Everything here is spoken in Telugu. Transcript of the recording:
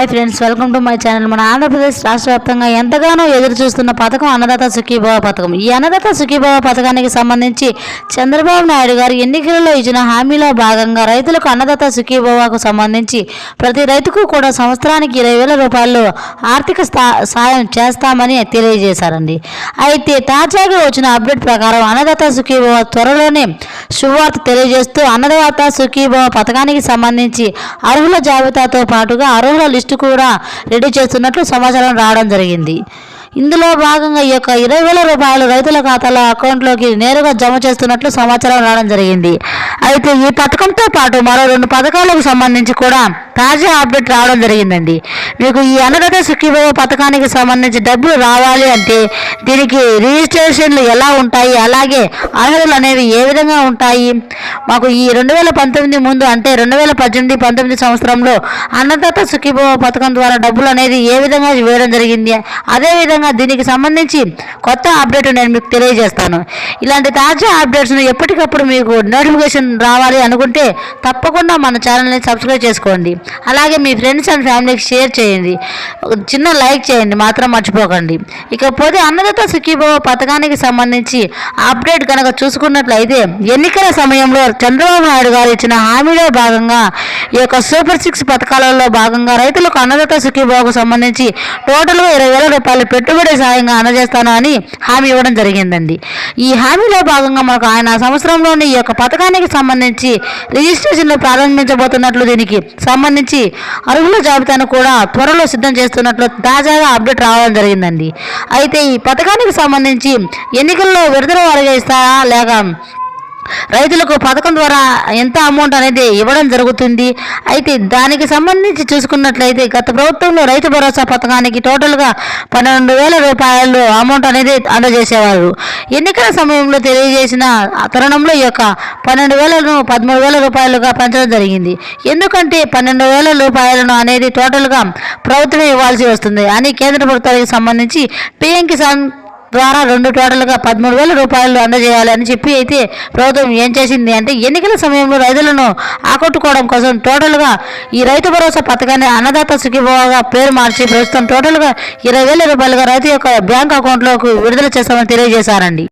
Hi friends, welcome to my channel. మన ఆంధ్రప్రదేశ్ రాష్ట్ర వ్యాప్తంగా ఎంతగానో ఎదురు చూస్తున్న పథకం అన్నదాత సుఖీభవ పథకం. ఈ అన్నదాత సుఖీభవ పథకానికి సంబంధించి చంద్రబాబు నాయుడు గారు ఎన్నికలలో ఇచ్చిన హామీలో భాగంగా రైతులకు అన్నదాత సుఖీభవకు సంబంధించి ప్రతి రైతుకు కూడా సంవత్సరానికి 20,000 రూపాయలు ఆర్థిక సాయం చేస్తామని తెలియజేశారండి. అయితే తాజాగా వచ్చిన అప్డేట్ ప్రకారం అన్నదాత సుఖీభవ త్వరలోనే శుభవార్త తెలియజేస్తూ అన్నదాత సుఖీభవ పథకానికి సంబంధించి అర్హుల జాబితాతో పాటుగా అర్హుల లిస్టు కూడా రెడీ చేస్తున్నట్లు సమాచారం రావడం జరిగింది. ఇందులో భాగంగా ఈ యొక్క 20,000 రూపాయలు రైతుల ఖాతాల అకౌంట్లోకి నేరుగా జమ చేస్తున్నట్లు సమాచారం రావడం జరిగింది. అయితే ఈ పథకంతో పాటు మరో 2 పథకాలకు సంబంధించి కూడా తాజా అప్డేట్ రావడం జరిగిందండి. మీకు ఈ అన్నదాత సుఖీభవ పథకానికి సంబంధించి డబ్బులు రావాలి అంటే దీనికి రిజిస్ట్రేషన్లు ఎలా ఉంటాయి, అలాగే అర్హతలు అనేవి ఏ విధంగా ఉంటాయి, మాకు ఈ 2019 ముందు అంటే 2018-19 సంవత్సరంలో అన్నదాత సుఖీభవ పథకం ద్వారా డబ్బులు అనేది ఏ విధంగా వేయడం జరిగింది, అదేవిధంగా దీనికి సంబంధించి కొత్త అప్డేట్ నేను మీకు తెలియజేస్తాను. ఇలాంటి తాజా అప్డేట్స్ను ఎప్పటికప్పుడు మీకు నోటిఫికేషన్ రావాలి అనుకుంటే తప్పకుండా మన ఛానల్ని సబ్స్క్రైబ్ చేసుకోండి. అలాగే మీ ఫ్రెండ్స్ అండ్ ఫ్యామిలీకి షేర్ చేయండి, చిన్న లైక్ చేయండి మాత్రం మర్చిపోకండి. ఇకపోతే అన్నదాత సుఖీభవ పథకానికి సంబంధించి అప్డేట్ కనుక చూసుకున్నట్లయితే ఎన్నికల సమయంలో చంద్రబాబు నాయుడు గారు ఇచ్చిన హామీలో భాగంగా ఈ యొక్క సూపర్ 6 పథకాలలో భాగంగా రైతులకు అన్నదాత సుఖీభవకు సంబంధించి టోటల్గా 20,000 రూపాయలు పెట్టుబడి సాయంగా అందజేస్తాను అని హామీ ఇవ్వడం జరిగిందండి. ఈ హామీలో భాగంగా మనకు ఆయన సంవత్సరంలోని ఈ యొక్క పథకానికి సంబంధించి రిజిస్ట్రేషన్లు ప్రారంభించబోతున్నట్లు, దీనికి సంబంధించి అర్హుల జాబితాను కూడా త్వరలో సిద్ధం చేస్తున్నట్లు తాజాగా అప్డేట్ రావడం జరిగిందండి. అయితే ఈ పథకానికి సంబంధించి ఎన్నికల్లో విడుదల వారిగా ఇస్తారా లేక రైతులకు పథకం ద్వారా ఎంత అమౌంట్ అనేది ఇవ్వడం జరుగుతుంది. అయితే దానికి సంబంధించి చూసుకున్నట్లయితే గత ప్రభుత్వంలో రైతు భరోసా పథకానికి టోటల్గా 12,000 రూపాయలు అమౌంట్ అనేది అందజేసేవారు. ఎన్నికల సమయంలో తెలియజేసిన తరుణంలో ఈ యొక్క 12,000ను 13,000 రూపాయలుగా పెంచడం జరిగింది. ఎందుకంటే 12,000 రూపాయలను అనేది టోటల్గా ప్రభుత్వమే ఇవ్వాల్సి వస్తుంది అని కేంద్ర ప్రభుత్వానికి సంబంధించి PM కిసాన్ ద్వారా టోటల్గా 13,000 రూపాయలు అందజేయాలి అని చెప్పి అయితే ప్రభుత్వం ఏం చేసింది అంటే ఎన్నికల సమయంలో రైతులను ఆకట్టుకోవడం కోసం టోటల్గా ఈ రైతు భరోసా పథకాన్ని అన్నదాత సుఖీభవగా పేరు మార్చి ప్రస్తుతం టోటల్గా 20,000 రూపాయలుగా రైతు యొక్క బ్యాంక్ అకౌంట్లోకి విడుదల చేస్తామని తెలియజేశారండి.